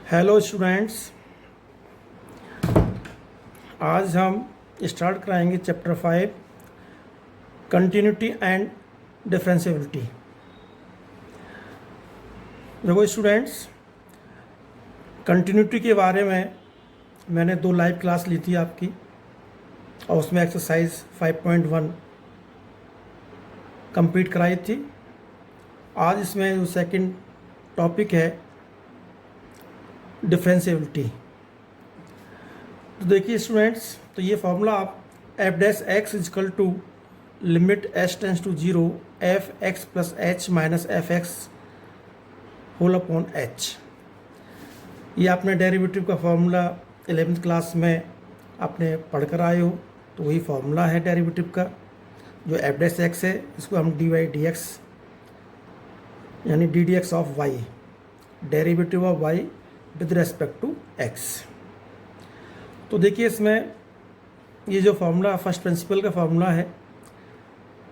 Hello students, आज हम start कराएंगे चैप्टर 5 कंटिन्यूटी एंड डिफरेंशियबिलिटी। देखो स्टूडेंट्स, कंटिन्यूटी के बारे में मैंने 2 लाइव क्लास ली थी आपकी, और उसमें एक्सरसाइज 5.1 कंप्लीट कराई थी। आज इसमें जो सेकंड टॉपिक है डिफरेंशियबिलिटी। तो देखिए स्टूडेंट्स, तो ये फॉर्मूला आप f dash x is equal to limit H tends to 0 f x plus H minus F x whole upon h, ये आपने डेरिवेटिव का फॉर्मूला 11th क्लास में आपने पढ़ कर आए हो। तो वही फॉर्मूला है डेरिवेटिव का, जो एफ डैश एक्स है इसको हम डी वाई डी एक्स यानी d D x of y, derivative of y with respect to x. तो देखिए इसमें ये जो फार्मूला फर्स्ट प्रिंसिपल का फार्मूला है,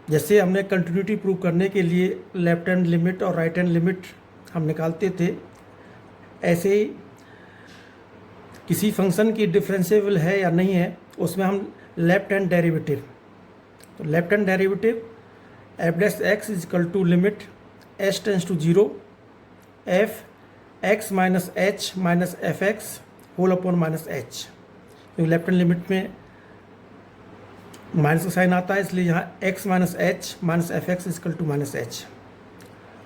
जैसे हमने कंटिन्यूटी प्रूव करने के लिए लेफ्ट हैंड लिमिट और राइट हैंड लिमिट हम निकालते थे, ऐसे ही किसी फंक्शन की डिफरेंशिएबल है या नहीं है उसमें हम लेफ्ट हैंड डेरिवेटिव, तो left hand derivative f dash x is equal to limit H tends to 0 f x minus h minus F x whole upon minus h, क्योंकि लेफ्ट हैंड लिमिट में माइनस का साइन आता है, इसलिए यहाँ x minus h minus F x is equal to minus h.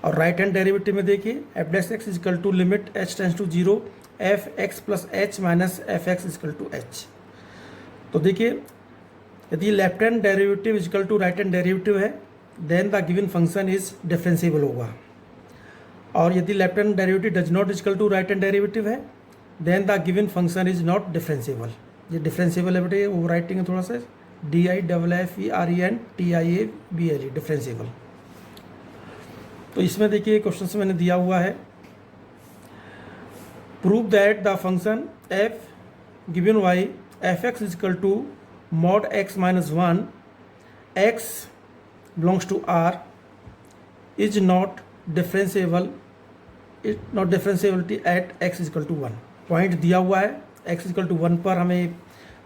और right hand derivative में देखिए f dash x is equal to limit H tends to 0 f x plus H minus F x is equal to H. तो देखिए यदि left hand derivative is equal to right hand derivative है then the given function is differentiable होगा, और यदि left hand derivative does not is equal to right hand derivative है then the given function is not differentiable. ये differentiable है बेटे, वो writing है थोड़ा सा DIFFERENTIAABLE, डिफरेंशिएबल। तो इसमें देखिए क्वेश्चन से मैंने दिया हुआ है, prove that the function f given y f x is equal to mod x minus 1 x belongs to R is not differentiability at x is equal to 1। Point दिया हुआ है एक्स इजकल टू 1 पर, हमें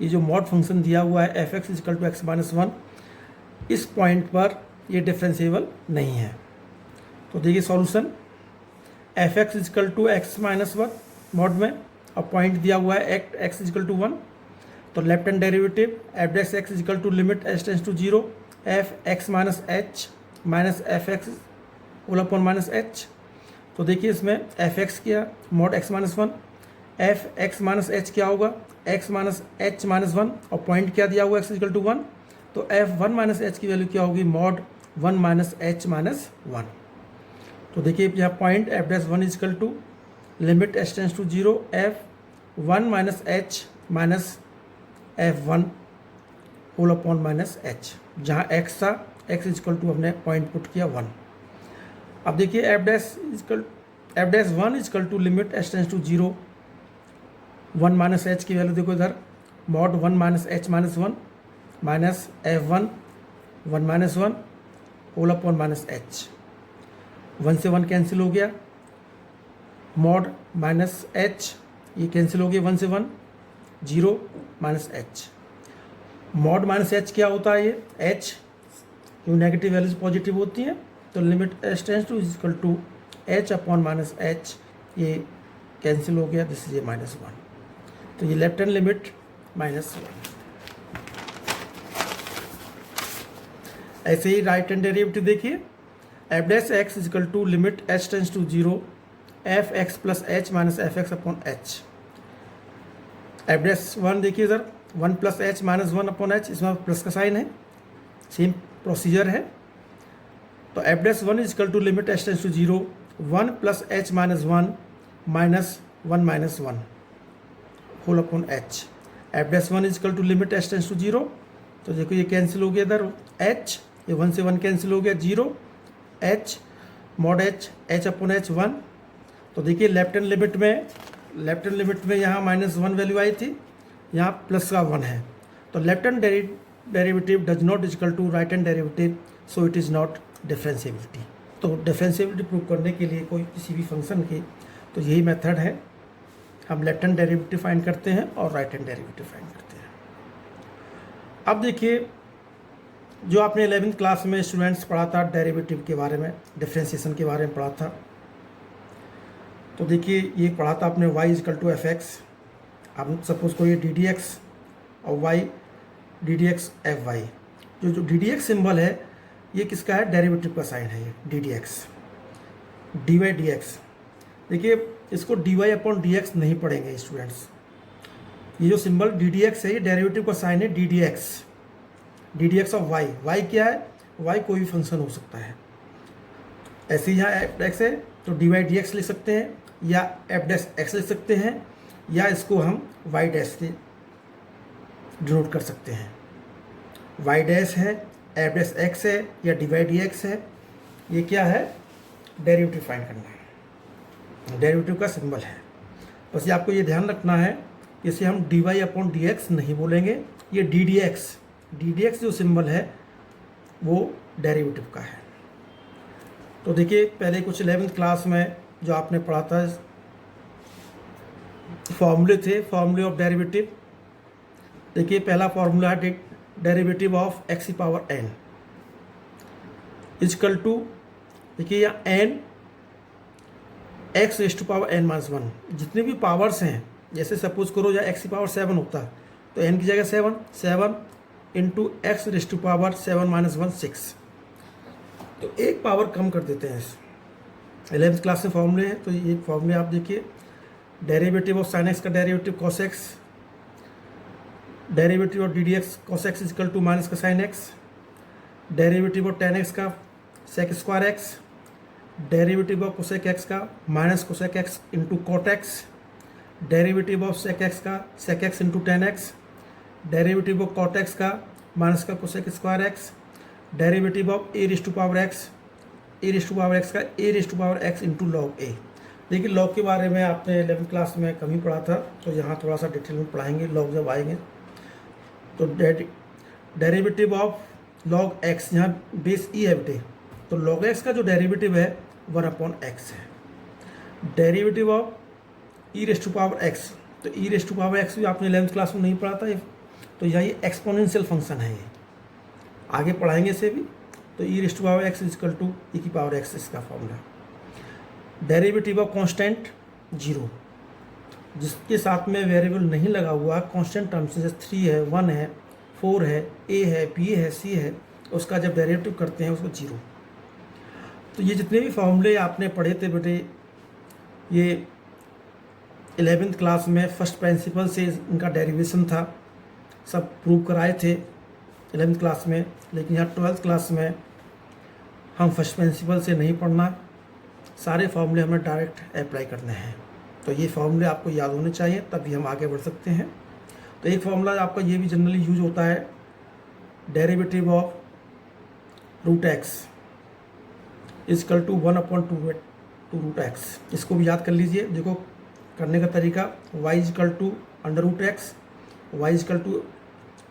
ये जो मॉड फंक्शन दिया हुआ है f x is equal to x minus 1, इस पॉइंट पर ये डिफरेंशिएबल नहीं है। तो देखिए solution, f x is equal to x minus 1 mod में, और पॉइंट दिया हुआ है एक्स इजकल टू 1, तो left hand derivative f dash x is equal to limit H tends to 0 f x minus h minus F x whole upon minus h. तो देखिए इसमें f x किया mod x minus 1, f x minus h क्या होगा x minus h minus 1, और point क्या दिया हुआ एक्स इक्वल टू 1, तो एफ 1 माइनस एच की वैल्यू क्या होगी मॉड 1 माइनस एच माइनस 1। तो देखिए यहाँ point f dash 1 is equal to limit H tends to 0 f 1 minus h minus f 1 whole upon minus h, जहाँ एक्स था एक्स इजकल टू हमने पॉइंट पुट किया 1। अब देखिए f dash 1 is equal to limit H tends to 0 1 minus h की value देखो इधर mod 1 minus h minus 1 minus f 1 1 minus 1 whole upon minus h, 1 से 1 कैंसिल हो गया, मॉड माइनस एच ये कैंसिल हो गया 1 से 1 0 minus H. Mod minus h क्या होता है, ये एच जो नेगेटिव वैल्यूज पॉजिटिव होती हैं, तो limit H tends to is equal to H upon minus H, ये कैंसिल हो गया, दिस इज ये माइनस 1। तो ये लेफ्ट हैंड लिमिट माइनस 1। ऐसे ही राइट हैंड डेरिवेटिव देखिए f dash x is equal to limit H tends to 0 f x plus H minus F x upon h. F dash 1 देखिए इधर 1 plus H minus 1 upon h, इसमें plus का sign है, same procedure है। तो f dash 1 is equal to limit H tends to 0 1 plus H minus 1 minus 1 minus 1 whole upon h. F dash 1 is equal to limit H tends to 0, तो देखो ये cancel हो गया इधर एच, ये 1 से 1 कैंसिल हो गया 0 H mod H upon H 1। तो देखिए लेफ्ट हैंड लिमिट में यहाँ माइनस 1 वैल्यू आई थी, यहाँ प्लस का 1 है, तो left hand derivative does not is equal to right hand derivative, so it is not differentiability. तो डिफरेंशिएबिलिटी प्रूव करने के लिए कोई किसी भी फंक्शन की, तो यही मेथड है हम लेफ्ट हैंड डेरिवेटिव फाइंड करते हैं और राइट हैंड डेरिवेटिव फाइंड करते हैं। अब देखिए, जो आपने 11th क्लास में स्टूडेंट्स पढ़ा था डेरिवेटिव के बारे में, डिफ्रेंसिएशन के बारे में पढ़ा था, तो देखिए ये पढ़ा था आपने y is equal to f x. अब सपोज को ये डी डी एक्स और y d D x f y, जो डी डी एक्स सिम्बल है ये किसका है, डेरिवेटिव का साइन है, ये d D x d y d x. देखिए इसको d y upon d x नहीं पढ़ेंगे स्टूडेंट्स, ये जो सिंबल डी डी एक्स है ये डेरिवेटिव का साइन है d D x of y. Y क्या है, वाई कोई भी फंक्शन हो सकता है। ऐसे ही यहाँ एफ एक्स है तो डी वाई डी एक्स लिख सकते हैं, या एफ डैश एक्स लिख सकते हैं, या इसको हम वाई डैश से डिनोट कर सकते हैं। वाई डैश है, एफ डैश एक्स है, या डी वाई डी एक्स है, ये क्या है, डेरिवेटिव फाइंड करना है, डेरिवेटिव का सिंबल है। बस ये आपको ये ध्यान रखना है, इसे हम d y upon d x नहीं बोलेंगे, ये डी डी एक्स जो सिंबल है वो डेरिवेटिव का है। तो देखिए पहले कुछ 11th क्लास में जो आपने पढ़ा था फॉर्मूले थे, फॉर्मूले ऑफ डेरिवेटिव। देखिए पहला फॉर्मूला है derivative of x power n is equal to, देखिए यहाँ n x raise to power n minus one, जितने भी पावर्स हैं, जैसे सपोज करो या एक्स की पावर 7 होता तो एन की जगह 7 into x raise to power 7 minus 1 6, तो एक पावर कम कर देते हैं। 11th क्लास में फॉर्मूले हैं, तो ये फॉर्मूले आप देखिए, डेरिवेटिव ऑफ साइन एक्स का derivative cos x, derivative of D D X cos X is equal to minus का sine x, derivative of tan x का sec square X, derivative of cosec X का minus cosec X into cot X, derivative of sec x का sec x into tan X, derivative of cot x का minus का cosec square X, derivative of A raise to power x का A raise to power X into log A. देखिए log के बारे में आपने 11th class में कम ही पढ़ा था, तो यहाँ थोड़ा सा डिटेल में पढ़ाएंगे लॉग जब आएंगे। तो डेरिवेटिव ऑफ लॉग एक्स, यहाँ बेस ई है बेटे, तो लॉग एक्स का जो डेरिवेटिव है 1/x है। Derivative of e raise to power x, तो ई रेस टू पावर एक्स भी आपने 11th क्लास में नहीं पढ़ा था, तो यहाँ ये एक्सपोनेंशियल फंक्शन है, ये आगे पढ़ाएंगे इसे भी। तो ई raise to power X is equal to E की पावर एक्स इसका फॉर्मूला। डेरिवेटिव ऑफ कांस्टेंट 0, जिसके साथ में वेरिएबल नहीं लगा हुआ, कांस्टेंट टर्म से, जैसे 3 है, 1 है, 4 है, ए है, बी है, सी है, उसका जब डेरिवेटिव करते हैं उसको 0। तो ये जितने भी फॉर्मूले आपने पढ़े थे बेटे, ये 11th क्लास में फर्स्ट प्रिंसिपल से इनका डेरिवेशन था, सब प्रूव कराए थे 11th क्लास में। लेकिन यहाँ 12th क्लास में हम फर्स्ट प्रिंसिपल से नहीं पढ़ना, सारे फॉर्मूले हमें डायरेक्ट अप्लाई करने हैं। तो ये फॉर्मूले आपको याद होने चाहिए, तभी हम आगे बढ़ सकते हैं। तो एक फॉर्मूला आपका ये भी जनरली यूज होता है, derivative of root x is equal to 1/2 root x. इसको भी याद कर लीजिए। देखो करने का तरीका, y is equal to under root x, y is equal to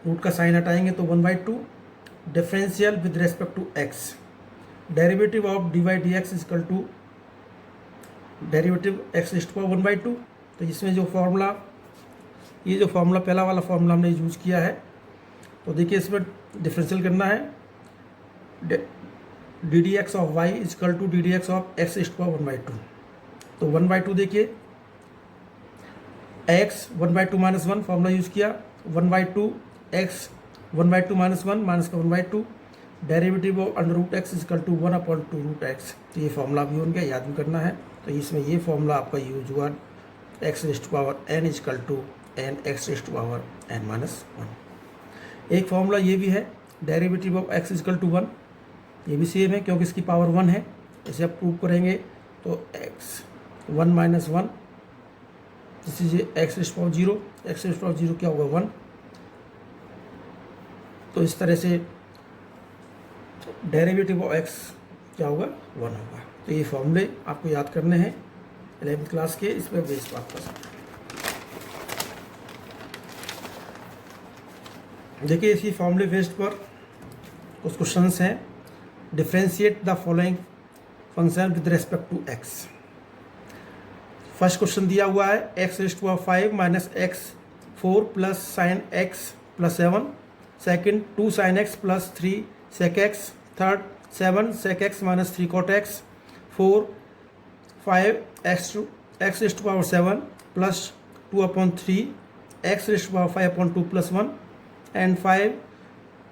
root का साइन हटाएंगे तो 1/2, differential with respect to x, derivative of d y d x is equal to derivative x raise to power 1/2। तो इसमें जो फॉर्मूला, ये जो फॉर्मूला पहला वाला फॉर्मूला हमने यूज़ किया है, तो देखिए इसमें डिफरेंशियल करना है, d D x of y is equal to d D x of x raise to power 1/2। तो 1/2 देखिए, एक्स 1/2 माइनस 1 फॉर्मूला यूज़ किया, 1/2 एक्स 1/2 माइनस 1 माइनस का 1/2, derivative of under root x is equal to 1/2 root x. तो ये formula भी उनका याद भी करना है। तो इसमें ये फॉर्मूला आपका यूज हुआ, x raise to power n is equal to n x raise to power n minus 1। एक फॉर्मूला ये भी है, derivative of x is equal to 1, ये भी सेम है क्योंकि इसकी पावर 1 है। इसे आप प्रूव करेंगे तो x 1 minus 1, this is x raise to power 0, x raise to power 0 क्या होगा 1। तो इस तरह से डेरिवेटिव ऑफ एक्स क्या होगा 1 होगा। तो ये फॉर्मूले आपको याद करने हैं 11th क्लास के, इस पर बेस बात कर सकते हैं। देखिए इसी फॉर्मूले बेस्ड पर कुछ क्वेश्चंस हैं। Differentiate the following function with respect to x. First question दिया हुआ है x raised to power 5 minus x 4 plus sine x plus 7, second 2 sine x plus 3 sec x, third 7 sec x minus 3 cot x, 4 5 x raised to power 7 plus 2 upon 3 x raised to power 5 upon 2 plus 1 and 5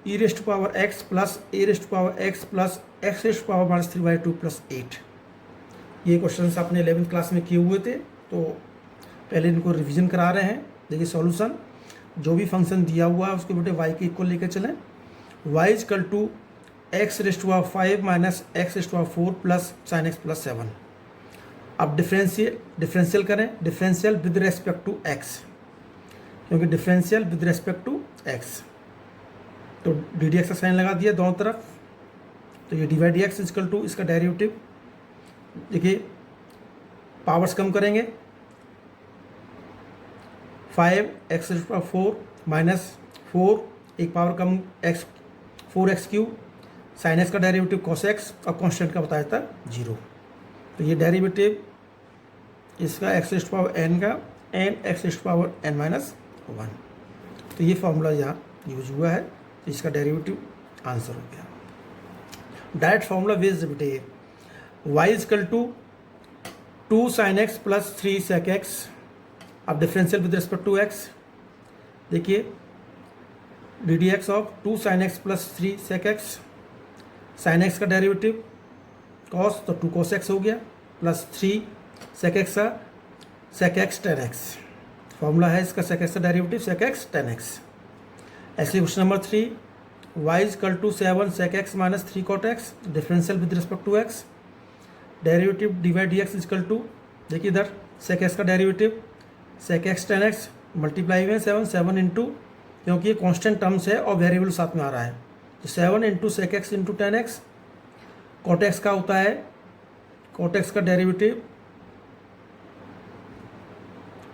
e raised to power x plus a raised to power x plus x raised to power minus 3/2 plus 8। ये questions आपने 11th class में किए हुए थे, तो पहले इनको revision करा रहे हैं। देखिए सॉल्यूशन, जो भी फंक्शन दिया हुआ है उसको बेटे y के इक्वल लेकर चलें। y equal to x raised to power 5 minus x raised to power 4 plus sine x plus 7। अब डिफरेंशियल करें, differential with respect to x, क्योंकि differential with respect to x, तो डी डी एक्स का sign लगा दिया दोनों तरफ, तो ये डिवाइड एक्स इक्वल टू इसका डेरिवेटिव। देखिए पावर्स कम करेंगे, 5 x raised to power 4 minus 4 एक पावर कम x 4x cube, sine x का डेरिवेटिव कॉस एक्स और कॉन्स्टेंट का बताया था 0। तो ये डेरिवेटिव इसका x raised to power n का n x raised to power n minus 1, तो ये फॉर्मूला यहाँ यूज हुआ है, तो इसका डेरिवेटिव आंसर हो गया। डायरेक्ट फॉर्मूला बेस्ड बेटे y equal to 2 sine x plus 3 sec X. अब differential with respect to x, देखिए D D x of 2 sine x plus 3 sec X, sine x का डेरिवेटिव कॉस, तो 2 cos x हो गया, plus 3 sec x का sec X tan X, formula है इसका sec x का derivative sec X tan X. ऐसे question number 3 y equal to 7 sec x minus 3 cot X, differential with respect to x, derivative divide D x equal to, देखिए इधर sec x का derivative sec X tan X multiply में 7 into, क्योंकि ये constant terms है और variable साथ में आ रहा है, तो 7 into sec x into tan x. Cot x का होता है, कॉट एक्स का derivative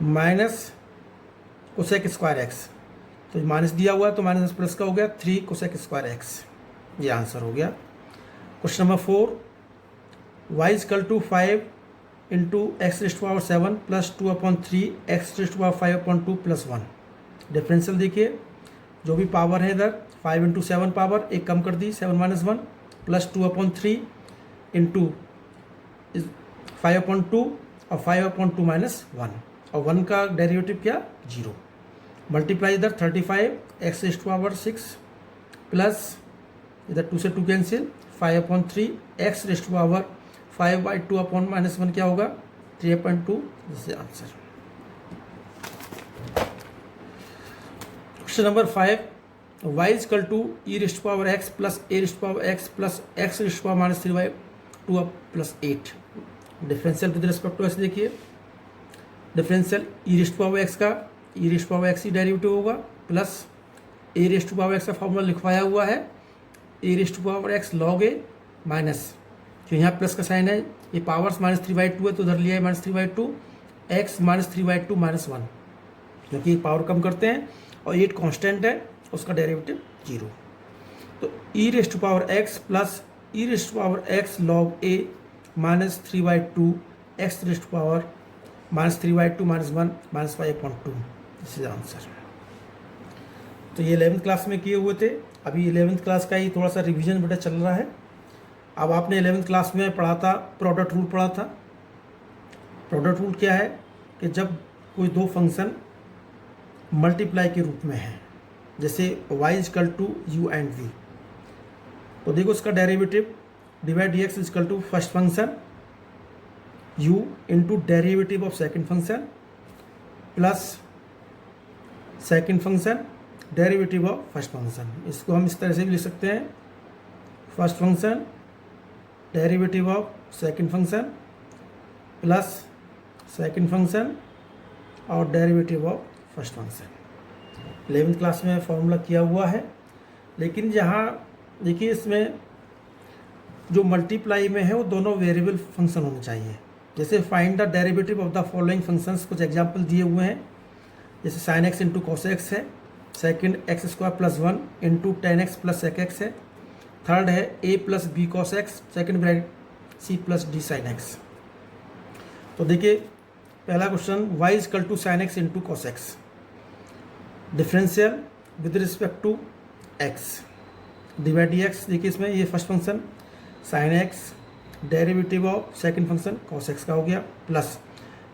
minus cosec square x, तो माइनस दिया हुआ है तो माइनस प्लस का हो गया 3 कोसेक स्क्वायर एक्स, ये आंसर हो गया। Question number 4 y equal to 5 into x raised to power 7 plus 2 upon 3 x raised to power 5 upon 2 plus 1। Differential देखिए, जो भी पावर है इधर 5 इंटू 7 पावर एक कम कर दी 7 minus 1 plus 2 upon 3 into 5 upon 2 और 5 अपॉन 2 माइनस 1, और 1 का डेरिवेटिव क्या 0, मल्टीप्लाई इधर 35 x raised to power 6 plus इधर 2 से 2 cancel 5 upon 3 x raised to power 5/2 upon minus 1 क्या होगा 3/2, this is answer. Question number 5 y equal to e raised to power x plus a raised to power x plus x raised to power minus 3/2 plus 8। Differential with respect to x, देखिए differential e raised to power x का e raised to power x ही derivative होगा, plus a raised to power x का formula लिखवाया हुआ है a raised to power x log a minus, जो यहाँ प्लस का साइन है, ये पावर्स माइनस 3/2 है तो उधर लिया है माइनस 3/2 x माइनस 3/2 माइनस 1, क्योंकि पावर कम करते हैं और 8 कांस्टेंट है, उसका डेरिवेटिव 0। तो e raised to power x plus e raised to power x log a minus 3/2 x raised to power minus 3/2 minus 1 minus 5/2, this is answer. तो ये 11th क्लास में किए हुए थे, अभी 11th क्लास का ही थोड़ा सा रिवीजन बेटा चल रहा है। अब आपने 11th क्लास में पढ़ा था प्रोडक्ट रूल पढ़ा था। प्रोडक्ट रूल क्या है कि जब कोई दो फंक्शन मल्टीप्लाई के रूप में है, जैसे y equal to u and v, तो देखो इसका derivative divide D x equal to first function u into derivative of second function plus second function derivative of first function. इसको हम इस तरह से भी लिख सकते हैं, first function derivative of second function plus second function और derivative of first function. 11th class में फॉर्मूला किया हुआ है, लेकिन जहाँ देखिए इसमें जो मल्टीप्लाई में है वो दोनों वेरिएबल फंक्शन होने चाहिए। जैसे find the derivative of the following functions, कुछ एग्जांपल दिए हुए हैं, जैसे sine x into cos x है, second x square plus 1 into tan x plus sec x है, थर्ड है a plus b cos x, second bracket c plus d sine x. तो देखिए पहला question y is equal to sine x into cos x, differential with respect to x, divide D x. देखिए इसमें ये first function sine x, derivative of second function cos x का हो गया, plus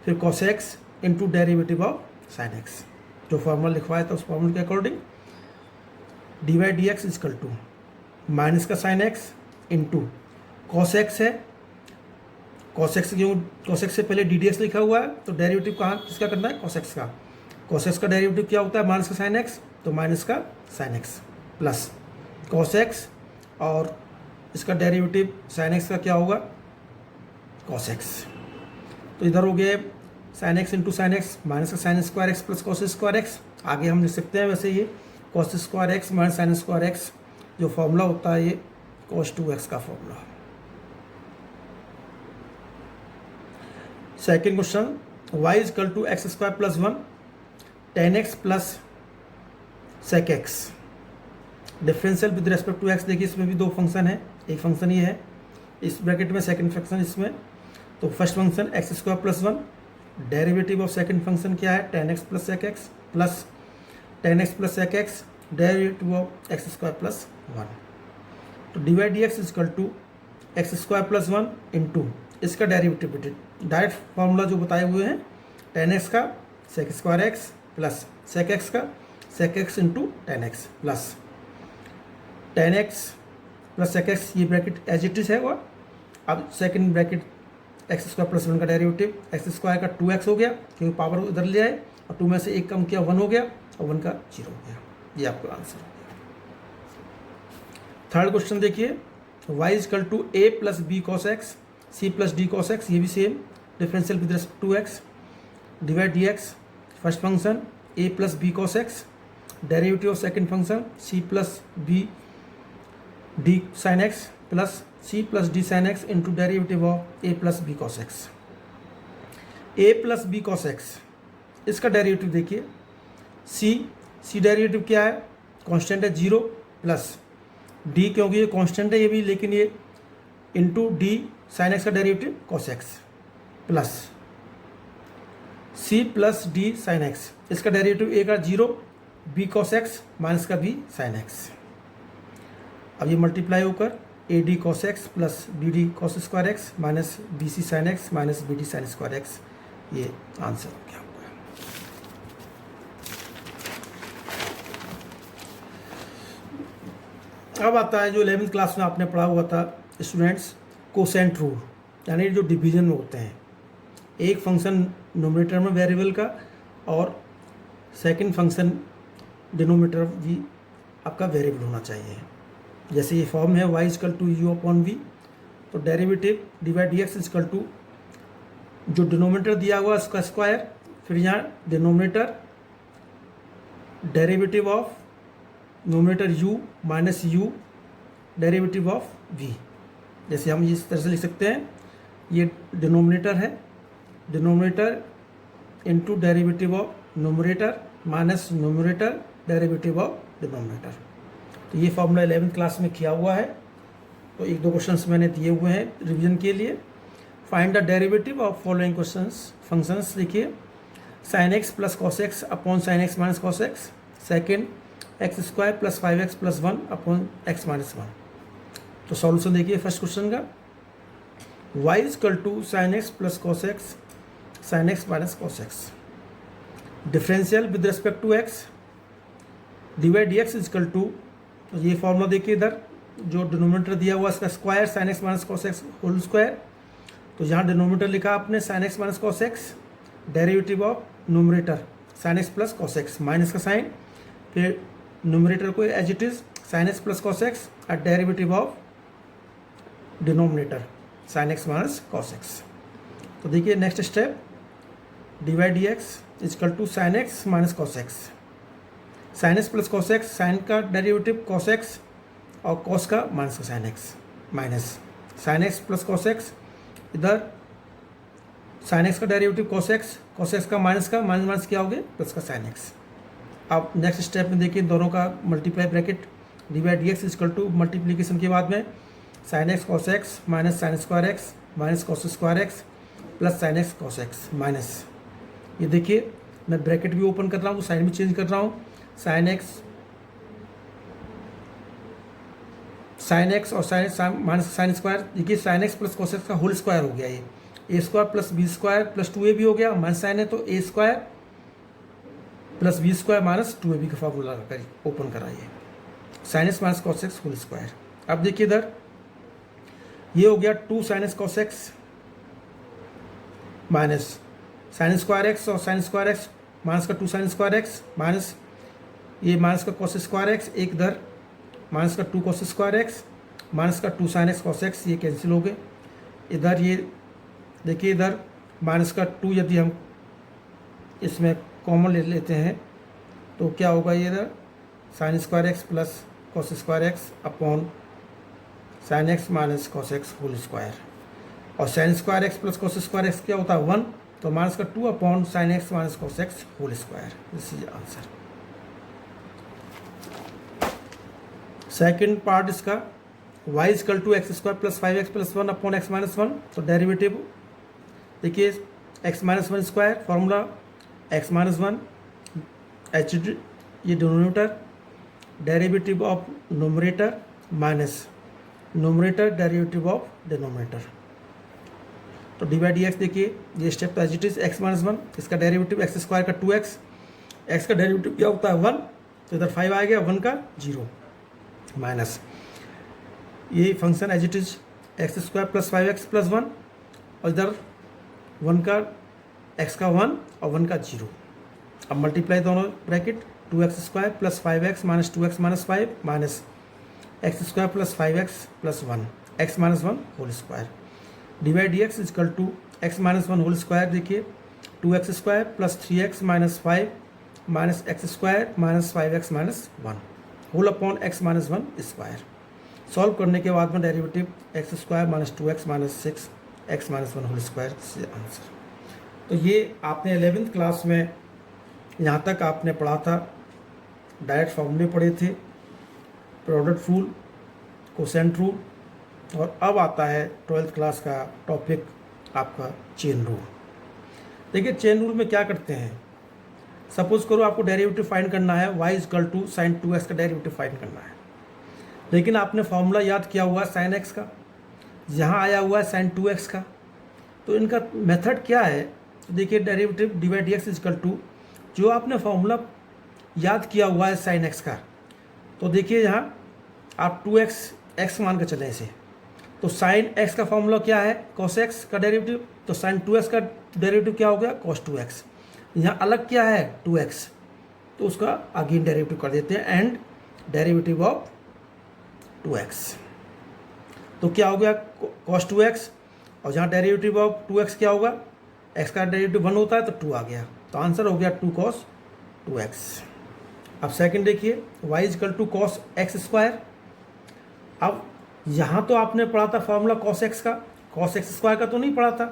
फिर cos x into derivative of sine x, जो formula लिखवाया था उस फॉर्मूले के according d y d x is equal to minus का sine x into cos x है, कॉस एक्स क्यों, कॉस एक्स से पहले डी डी एक्स लिखा हुआ है तो डेरिवेटिव कहाँ किसका करना है, कॉस एक्स का। कॉस एक्स का डेरिवेटिव क्या होता है, माइनस का साइन एक्स, तो माइनस का sine x plus cos x और इसका डेरिवेटिव साइन एक्स का क्या होगा, कॉस एक्स। तो इधर हो गया sine x into sine x minus का sine square x plus cos square x. आगे हम लिख सकते हैं वैसे ये cos square x minus sine square x, जो फॉर्मूला होता है ये कॉस 2x का formula. Second question y is equal to x square plus 1 tan x plus sec x, differential with respect to x। देखिए इसमें भी दो फंक्शन है, एक फंक्शन ये है इस ब्रैकेट में, सेकंड फंक्शन इसमें। तो first function x square plus 1, derivative of second function क्या है, tan x plus sec x, plus tan x plus sec x, derivative of x square plus 1। तो d y d x is equal to x square plus 1 into इसका derivative, direct formula जो बताए हुए हैं, tan x का sec square x plus sec x का sec x into tan x plus tan x plus sec x, ये bracket as it is है वो। अब second bracket x square plus 1 का डेरिवेटिव एक्स स्क्वायर का 2x हो गया क्योंकि पावर उधर ले आए और 2 में से 1 कम किया 1 हो गया और 1 का 0 हो गया। ये आपका आंसर हो गया। थर्ड क्वेश्चन देखिए y is equal to a plus b cos x c plus d cos x, ये भी same, differential with respect to x, divide D x. First function a plus b cos x, derivative of second function c plus b d sine x plus c plus d sine x into derivative of a plus b cos x. a plus b cos x इसका derivative देखिए c derivative क्या है, constant है 0, plus d क्योंकि ये constant है ये भी, लेकिन ये इंटू डी साइन एक्स का derivative cos x, plus c plus d sine x, इसका डेरिवेटिव a का 0, b कॉस एक्स माइनस का b साइन एक्स। अब ये मल्टीप्लाई होकर a d cos x plus b d cos square x minus b c sine x minus b d sine square x, ये answer हो गया। अब आता है जो 11th क्लास में आपने पढ़ा हुआ था स्टूडेंट्स, कोसेंट रूल, यानी जो डिवीजन में होते हैं, एक फंक्शन नोमिनेटर में वेरिएबल का और सेकंड फंक्शन डिनोमिनेटर भी आपका वेरिएबल होना चाहिए। जैसे ये फॉर्म है y is equal to u upon v, तो derivative divide D x is equal to जो डिनोमिनेटर दिया हुआ उसका स्क्वायर, फिर यहाँ denominator derivative of numerator u minus u derivative of v। जैसे हम इस तरह से लिख सकते हैं, ये डिनोमिनेटर है, denominator into derivative of nominator minus nominator derivative of denominator. तो ये फॉर्मूला 11th क्लास में किया हुआ है। तो एक दो क्वेश्चंस मैंने दिए हुए हैं रिवीजन के लिए। Find the derivative of following questions functions. देखिए sine x plus cos x upon sine x minus cos x, second x square plus 5x plus 1 upon x minus 1। तो सॉल्यूशन देखिए फर्स्ट क्वेश्चन का, y is equal to sine x plus cos x sine x minus cos x, differential with respect to x, divide D x is equal to, तो ये formula देखिए इधर जो denominator दिया हुआ इसका square sine x minus cos x whole square, तो यहाँ डिनोमिनेटर लिखा आपने sine x minus cos x, derivative of numerator sine x plus cos x, minus का साइन, फिर नोमिनेटर को as it is sine x plus cos x और derivative of denominator sine x minus cos x. तो देखिए next step, divide D x is equal to sine x minus cos x, sine x plus cos x, sine का derivative cos x और cos का minus का sine x, minus sine x plus cos x, इधर sine x का derivative cos x का minus minus क्या हो गया प्लस का साइन एक्स। अब नेक्स्ट स्टेप में देखिए दोनों का multiply bracket, divide D x is equal to multiplication के बाद में sine x cos x minus sine square x minus cos square x plus sine x cos x minus ये देखिए मैं ब्रैकेट भी ओपन कर रहा हूँ, साइन भी चेंज कर रहा हूँ, साइन एक्स और साइन माइनस साइन स्क्वायर। देखिए sine x plus cos x का होल स्क्वायर हो गया, ये a square plus b square plus 2ab भी हो गया, माइनस साइन है तो a square plus b square minus 2ab का फॉर्मूला लगाकर ओपन कराइए, sine x minus cos x whole square. अब देखिए इधर ये हो गया 2 sine x cos x minus sine square x और साइन स्क्वायर एक्स माइनस का 2 साइन स्क्वायर एक्स माइनस ये माइनस का कॉस स्क्वायर एक्स, एक इधर माइनस का 2 कॉस स्क्वायर एक्स माइनस का 2 साइन एक्स कॉस एक्स, ये कैंसिल हो गए। इधर ये देखिए इधर माइनस का 2 यदि हम इसमें कॉमन ले लेते हैं तो क्या होगा, ये इधर sine square x plus cos square x upon sine x minus cos x whole square, और sine square x plus cos square x क्या होता है 1, तो माइनस का 2 upon sine x minus cos x whole square. This is answer. Second part इसका y is equal to x square plus 5x plus 1 upon x minus 1, तो derivative देखिए x minus 1 square formula x minus 1 h ये denominator, derivative of numerator minus numerator derivative of denominator, तो d by d x. देखिए ये step तो as it is x minus 1, इसका derivative x square का 2x, x का derivative क्या होता है 1, तो इधर 5 आ गया, 1 का 0 माइनस ये function as it is x square plus 5x plus 1, और इधर 1 का x का 1 और 1 का 0। अब मल्टीप्लाई दोनों bracket 2x square plus 5x minus 2x minus 5 minus x square plus 5x plus 1 x minus 1 whole square, d by d x is equal to x minus 1 whole square. देखिए 2x square plus 3x minus 5 minus x square minus 5x minus 1 whole upon x minus 1 square. Solve करने के बाद में derivative x square minus 2x minus 6 x minus 1 whole square से answer. तो ये आपने 11th class में यहाँ तक आपने पढ़ा था, डायरेक्ट फॉर्मूले पढ़े थे, प्रोडक्ट रूल, कोसेंट रूल, और अब आता है 12th क्लास का टॉपिक आपका चेन रूल। देखिए चेन रूल में क्या करते हैं, सपोज करो आपको डेरिवेटिव फाइंड करना है y is equal to sign 2x का डेरिवेटिव फाइंड करना है, लेकिन आपने फॉर्मूला याद किया हुआ है साइन x का, यहाँ आया हुआ है साइन 2x का, तो इनका मेथड क्या है। देखिए derivative d by d x is equal to जो आपने फॉर्मूला याद किया हुआ है साइन x का, तो देखिए यहाँ आप 2x x मान के चलें इसे, तो साइन x का फॉर्मूला क्या है cos x का डेरिवेटिव, तो साइन 2x का डेरिवेटिव क्या हो गया cos 2x, यहाँ अलग क्या है 2x, तो उसका अगेन डेरिवेटिव कर देते हैं एंड डेरिवेटिव ऑफ 2x, तो क्या हो गया cos 2x, और जहाँ डेरिवेटिव ऑफ 2x क्या होगा, x का डेरिवेटिव 1 होता है तो 2 आ गया, तो आंसर हो गया 2 cos 2x। अब सेकंड देखिए y is equal to cos x square. अब यहाँ तो आपने पढ़ा था फॉर्मूला cos x का, cos x स्क्वायर का तो नहीं पढ़ा था,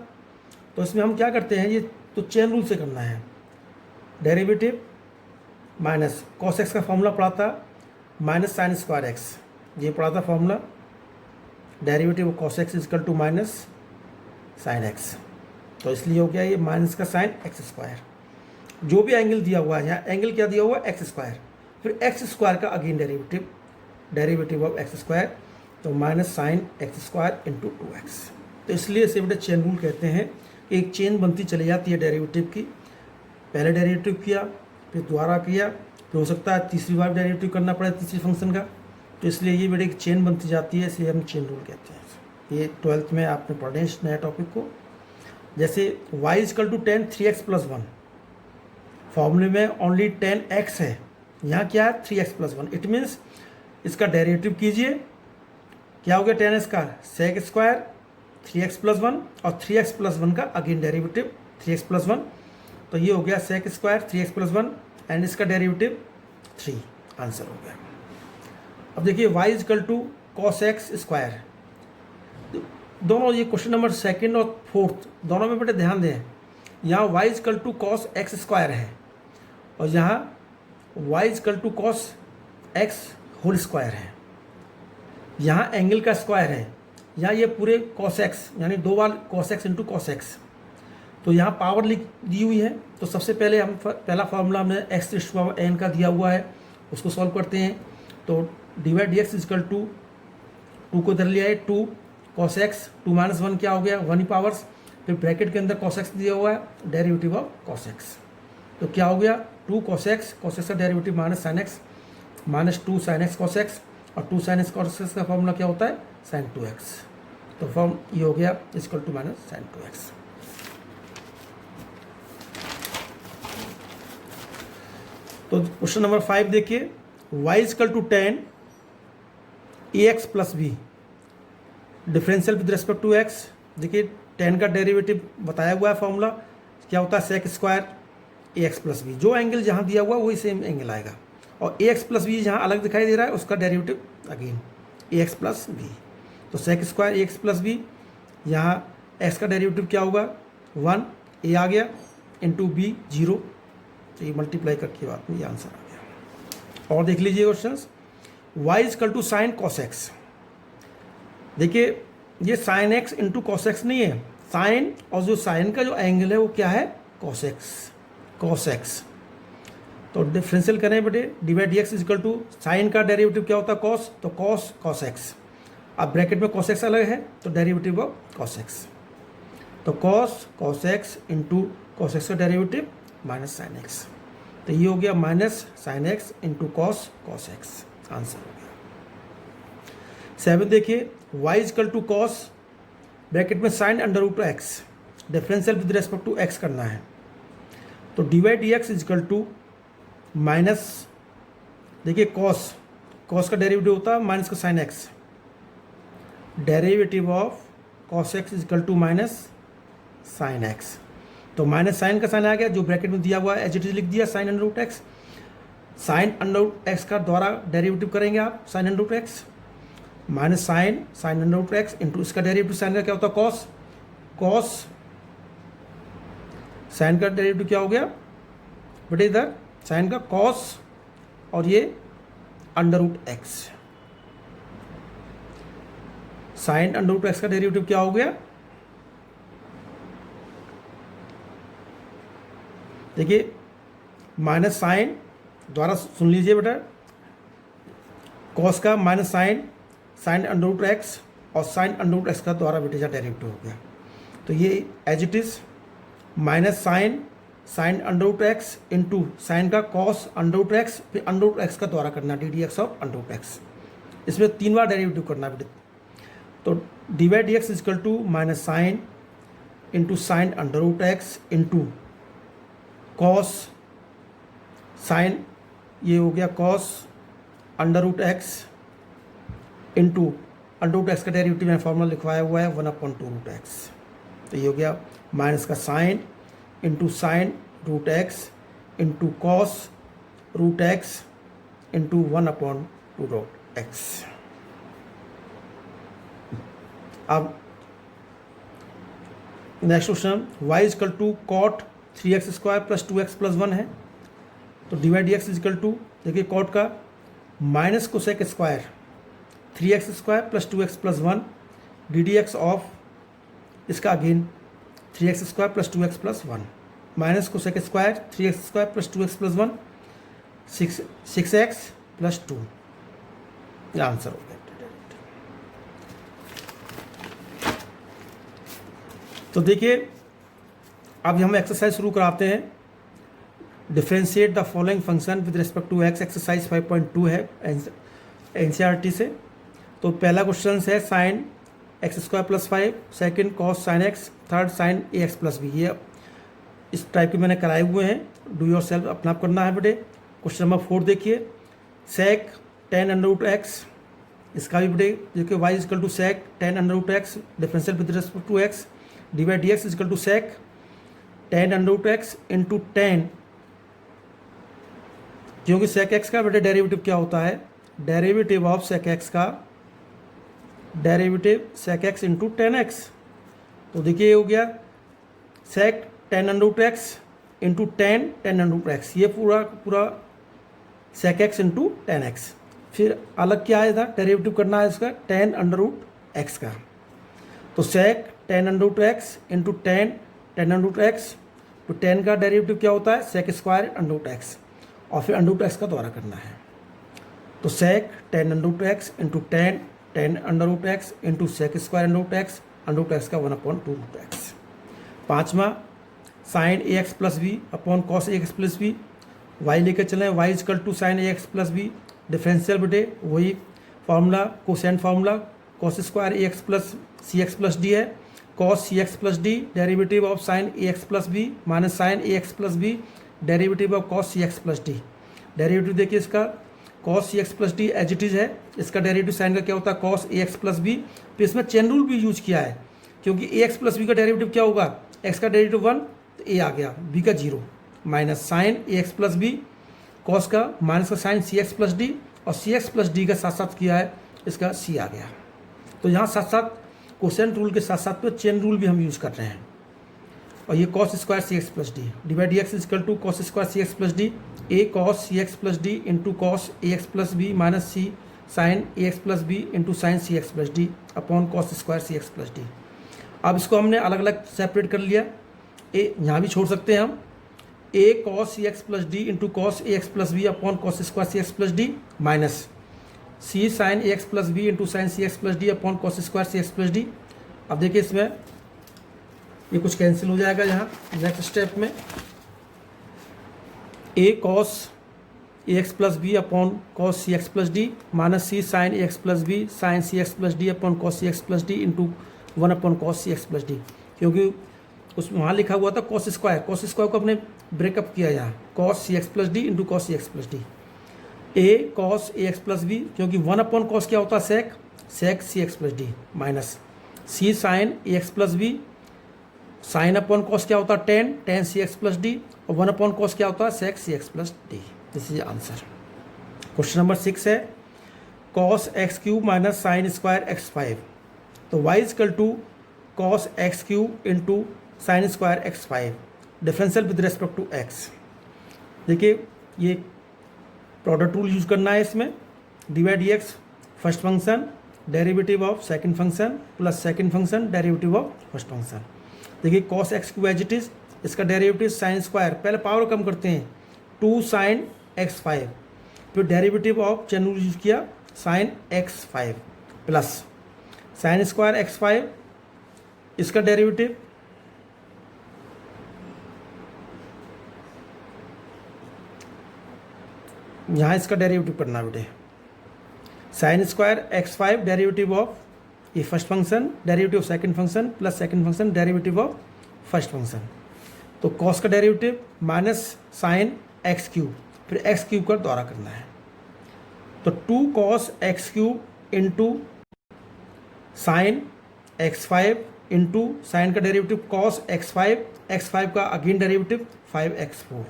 तो इसमें हम क्या करते हैं, ये तो चेन रूल से करना है, डेरिवेटिव माइनस cos x का फॉर्मूला पढ़ा था माइनस साइन स्क्वायर x, ये पढ़ा था formula, derivative cos x is equal to minus sine x, तो इसलिए हो गया ये माइनस का साइन x स्क्वायर, जो भी एंगल दिया हुआ है यहाँ एंगल क्या दिया हुआ है एक्स स्क्वायर, फिर एक्स स्क्वायर का again derivative of x square, तो minus sine x square into 2x, तो इसलिए इसे बेटा चेन रूल कहते हैं कि एक चेन बनती चली जाती है डेरिवेटिव की, पहले डेरिवेटिव किया फिर दोबारा किया, फिर हो सकता है तीसरी बार डेरिवेटिव करना पड़े तीसरी फंक्शन का, तो इसलिए ये बेटा एक चेन बनती जाती है, इसलिए हम चेन रूल कहते हैं। ये 12th में आपने पढ़े इस नया टॉपिक को। जैसे y is equal to 10 3x plus 1, फॉर्मूले में ओनली 10x है, यहाँ क्या है 3x प्लस 1, इट मीन्स इसका डेरिवेटिव कीजिए, क्या हो गया 10x का sec स्क्वायर 3x प्लस 1 और 3x प्लस 1 का अगेन डेरिवेटिव 3x प्लस 1, तो ये हो गया sec square 3x plus 1 and इसका डेरिवेटिव 3, आंसर हो गया। अब देखिए y is equal to cos x square, दोनों ये क्वेश्चन नंबर सेकंड और फोर्थ दोनों में बेटे ध्यान दें, यहाँ y is equal to cos x square है और यहाँ y is equal to cos x whole square है, यहाँ एंगल का स्क्वायर है, यहाँ ये पूरे cos x यानी 2 बार cos x into cos x, तो यहाँ पावर लिख दी हुई है, तो सबसे पहले हम पहला फार्मूला हमने x⁴n का दिया हुआ है, उसको सॉल्व करते हैं। तो divide D x is equal to 2 को इधर लिया है 2 cos x, 2 - 1 क्या हो गया 1 ही पावर्स, फिर ब्रैकेट के अंदर cos x दिया हुआ है, डेरिवेटिव ऑफ cos x, तो क्या हो गया 2 cos x का derivative minus sin x minus 2 sin x cos x, और 2 sin x cos x का फॉर्मूला क्या होता है sin 2x, तो फॉर्म ये हो गया equal to minus sin 2x। तो क्वेश्चन नंबर 5 देखिए, y equal to 10 ax plus b, differential with respect to x। देखिए 10 का डेरिवेटिव बताया हुआ है, फॉर्मूला क्या होता है sec square ax plus b, जो एंगल जहाँ दिया हुआ है वही सेम एंगल आएगा, और ax प्लस b जहाँ अलग दिखाई दे रहा है उसका derivative again ax plus b, तो sec square ax plus b, यहाँ x का डेरिवेटिव क्या होगा 1 a आ गया इंटू b 0, तो ये मल्टीप्लाई करके बाद में ये आंसर आ गया। और देख लीजिए question, y equal to sine cos x. देखिए ये sine x into cos x नहीं है, साइन और जो साइन का जो एंगल है वो क्या है कॉस एक्स। तो डिफरेंशियल करें बेटे, divide D x equal to sine का डेरिवेटिव क्या होता है कॉस, तो कॉस एक्स, अब ब्रैकेट में cos x अलग है तो डेरिवेटिव ऑफ cos x, तो cos x into cos x का डेरिवेटिव माइनस साइन एक्स, तो ये हो गया minus sine x into cos x, answer हो गया। 7 देखिए, y equal to cos bracket में sine under root x, differential with respect to x करना है, तो divide D x equal to minus, देखिए कॉस का डेरिवेटिव होता है माइनस का sine x, derivative of cos x equal to minus sine x, तो माइनस साइन का साइन आ गया, जो ब्रैकेट में दिया हुआ है एज इट इज लिख दिया sine under root x, sine under root x का द्वारा डेरिवेटिव करेंगे आप sine under root x, minus sine under root x into इसका डेरिवेटिव साइन का क्या होता है कॉस साइन का डेरिवेटिव क्या हो गया बेटे इधर साइन का कॉस, और ये under root x, sine under root x का डेरिवेटिव क्या हो गया, देखिए माइनस साइन द्वारा सुन लीजिए बेटा, कॉस का minus sine under root x और साइन अंडर रूट एक्स का द्वारा बेटे का डेरिवेटिव हो गया, तो ये as it is minus sine under root x into sine का कॉस अंडर रूट एक्स, फिर अंडर रूट एक्स का द्वारा करना d D x of under root x, इसमें 3 बार डेरिवेटिव करना बेटे, तो divide D x equal to minus sine into sine under root x into cos sine, ये हो गया cos under root x into under root x का derivative में फॉर्मूला लिखवाया हुआ है 1/2 रूट एक्स, तो ये हो गया माइनस का sine into sine root x into cos root x into 1/2 root x. अब next question, y equal to cot 3x square plus 2x plus 1 है, तो divide D x equal to, देखिए cot का minus cosec square 3x square plus 2x plus 1 d D x of इसका again 3x square plus 2x plus 1 minus cosec square 3x square plus 2x plus 1 6x plus 2, ये answer हो गया। तो देखिए अब हम एक्सरसाइज शुरू कराते हैं, differentiate the following function with respect to x, exercise 5.2 है एनसीईआरटी से। तो पहला क्वेश्चन है sine x square plus 5, second cos sine x, third sine a x plus b, ये इस टाइप के मैंने कराए हुए हैं, डू योर सेल्फ अपना आप करना है बेटे। क्वेश्चन नंबर 4 देखिए, sec tan under root x, इसका भी बेटे देखिए y equal to sec tan under root x, differential with respect to x, divide D x equal to sec tan under root x into 10, क्योंकि सेक x का बेटे derivative क्या होता है, डेरिवेटिव ऑफ सेक एक्स का derivative sec x into 10x, तो देखिए ये हो गया sec tan under root x into tan under root x, ये पूरा सेक एक्स इंटू 10x, फिर अलग क्या है था डेरिवेटिव करना है इसका टेन अंडर रूट एक्स का, तो sec tan under root x into 10 tan under root x, तो टेन का डेरिवेटिव क्या होता है sec square under root x, और फिर अंडर रूट एक्स का द्वारा करना है। तो sec tan under root x into tan, tan under root x into sec square under root x का 1/2 रूट एक्स। पाँचवा sine a x plus b upon cos a x plus b, y लेकर चलें, y is equal to sine a x plus b, differential बटे वही formula quotient formula cos square a x plus c x plus d है, cos c x plus d derivative of sine a x plus b minus sine a x plus b derivative of cos c x plus d. Derivative देखिए इसका cos c x plus d as it is है, इसका derivative sine का क्या होता है cos a x plus b. फिर इसमें चेन रूल भी यूज किया है, क्योंकि ए एक्स प्लस बी का डेरिवेटिव क्या होगा, एक्स का डेरिवेटिव 1 तो ए आ गया, बी का 0 minus sine a x plus b cos का माइनस का sign c x plus d, और सी एक्स प्लस डी का साथ साथ किया है इसका सी आ गया। तो यहाँ साथ साथ कोसेंट रूल के साथ साथ पे चेन रूल भी हम यूज़ कर रहे हैं। और ये cos square c x plus d divide D x is equal to cos square c x plus d, a cos c x plus d into cos a x plus b minus c sine a x plus b into sine c x plus d upon cos square c x plus d. अब इसको हमने अलग अलग separate कर लिया, ए यहाँ भी छोड़ सकते हैं हम, a cos c x plus d into cos a x plus b upon cos square c x plus d minus c sine a x plus b into sine c x plus d upon cos square c x plus d. अब देखिए इसमें ये कुछ cancel हो जाएगा यहाँ next step में, a cos a x plus b upon cos c x plus d minus c sine a x plus b sine c x plus d upon cos c x plus d into 1 upon cos c x plus d, क्योंकि उस वहाँ लिखा हुआ था cos square को अपने breakup किया यहाँ cos c x plus d into cos c x plus d. A cos a x plus b, क्योंकि 1 अपॉन कॉस क्या होता है sec c x plus d minus c sine a x plus b, sine upon cos क्या होता है tan c x plus d, और 1 upon cos क्या होता है sec c x plus d. This is answer. Question number 6 है cos x cube minus sine square x 5, तो y is equal to cos x cube into sine square x 5 differential with respect to x. देखिए ये product rule use करना है इसमें, divide D x first function derivative of second function plus second function derivative of first function. देखिए cos x cube as it is, इसका derivative sine square, पहले power कम करते हैं 2 साइन एक्स 5, फिर derivative of chain rule use किया sine x 5 plus sine square x 5, इसका derivative यहाँ इसका डेरिवेटिव करना बेटे, sine square x 5 derivative of ये first function derivative of second function plus second function derivative of first function. तो cos का derivative minus sine x cube, फिर x cube का द्वारा करना है, तो 2 cos x cube into sine x 5 into sine का डेरिवेटिव कॉस एक्स 5 का again derivative 5x4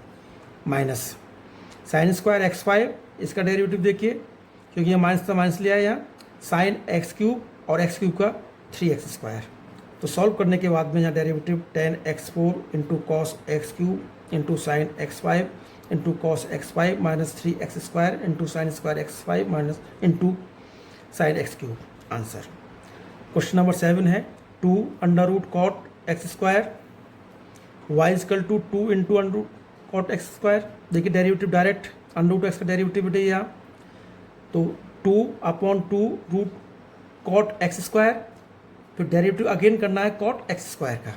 minus sine square x 5, इसका डेरिवेटिव देखिए क्योंकि ये माइनस था माइनस लिया है यहाँ, साइन एक्स क्यूब और एक्स क्यूब का 3x स्क्वायर। तो सॉल्व करने के बाद में यहाँ derivative 10x4 into cos x cube into sine x 5 into cos x 5 minus 3x square into sine square x 5 minus into sine x cube. Answer. Question number 7 है 2 under root cot x square y is equal to 2 into under root cot x square. देखिए derivative direct under root x का derivative बेटे यहाँ, तो 2/2 root cot x square, फिर derivative again करना है cot x square का,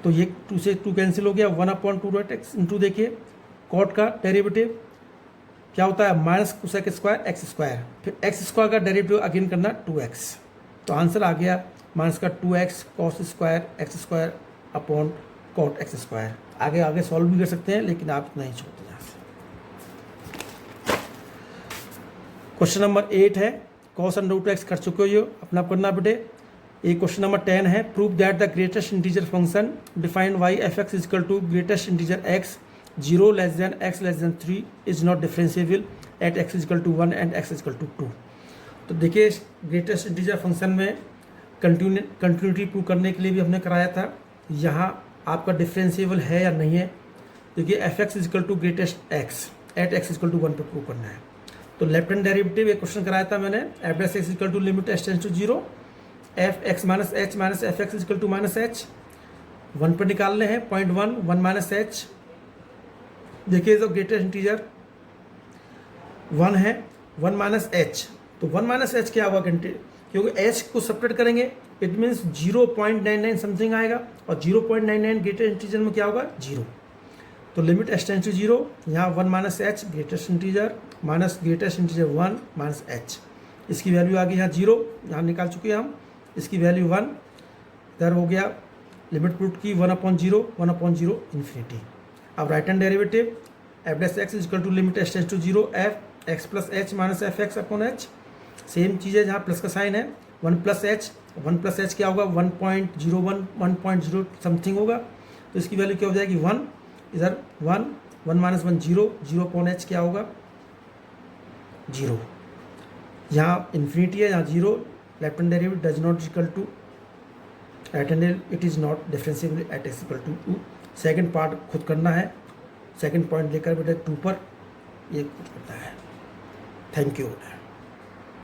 तो ये 2 से 2 कैंसिल हो गया, 1/2 रूट एक्स इंटू देखिए कॉट का डेरिवेटिव क्या होता है minus cosec square x square, फिर एक्स स्क्वायर का डेरिवेटिव अगेन करना 2x। तो आंसर आ गया माइनस का 2x cos square x square upon cot x square. आगे आगे सॉल्व भी कर सकते हैं लेकिन आप नहीं छोड़ते यहाँ से। क्वेश्चन नंबर 8 है कॉस अंडर रूट एक्स कर चुके हो, अपना करना बेटे। ये क्वेश्चन नंबर 10 है prove that the greatest integer function defined by f x is equal to greatest integer x 0 less than x less than 3 is not differentiable at x is equal to 1 and x is equal to 2। तो देखिए greatest integer function में continuity prove करने के लिए भी हमने कराया था, यहाँ आपका डिफरेंशिएबल है या नहीं है। देखिए f x is equal to greatest x at x is equal to 1 पर प्रूव करना है। तो लेफ्ट हैंड डेरिवेटिव एक क्वेश्चन कराया था मैंने, f dash x is equal to limit h tends to 0 f x minus h minus F x is equal to minus h, 1 पर निकालने हैं, 0.1 1 माइनस एच, देखिए जो ग्रेटेस्ट इंटीजर 1 है, 1 माइनस एच, तो 1 माइनस एच क्या होगा, क्योंकि एच को सब्ट्रैक्ट करेंगे इट मीन्स 0.99 समथिंग आएगा, और 0.99 ग्रेटेस्ट इंटीजर में क्या होगा, 0। तो लिमिट एच टेंड्स टू 0, यहाँ 1 minus H greatest integer minus greatest integer 1 minus H, इसकी वैल्यू आ गई यहाँ 0, यहाँ निकाल चुके हैं हम, इसकी वैल्यू 1, इधर हो गया लिमिट पुट की 1/0 1/0 इन्फिनिटी। अब right hand derivative f dash x is equal to limit h tends to 0 f x plus H minus F x upon h, same चीज़ है, जहाँ प्लस का साइन है, 1 प्लस एच क्या होगा, 1.01 1.0 समथिंग होगा, तो इसकी वैल्यू क्या हो जाएगी 1, इधर 1 माइनस 1 0 अपॉन एच क्या होगा 0, यहाँ इन्फिनिटी है, यहाँ 0, left hand derivative does not equal to right hand, it is not differentiable at x equal to 2। Second part खुद करना है, सेकेंड पॉइंट लेकर बेटा 2 पर ये खुद करना है। Thank you.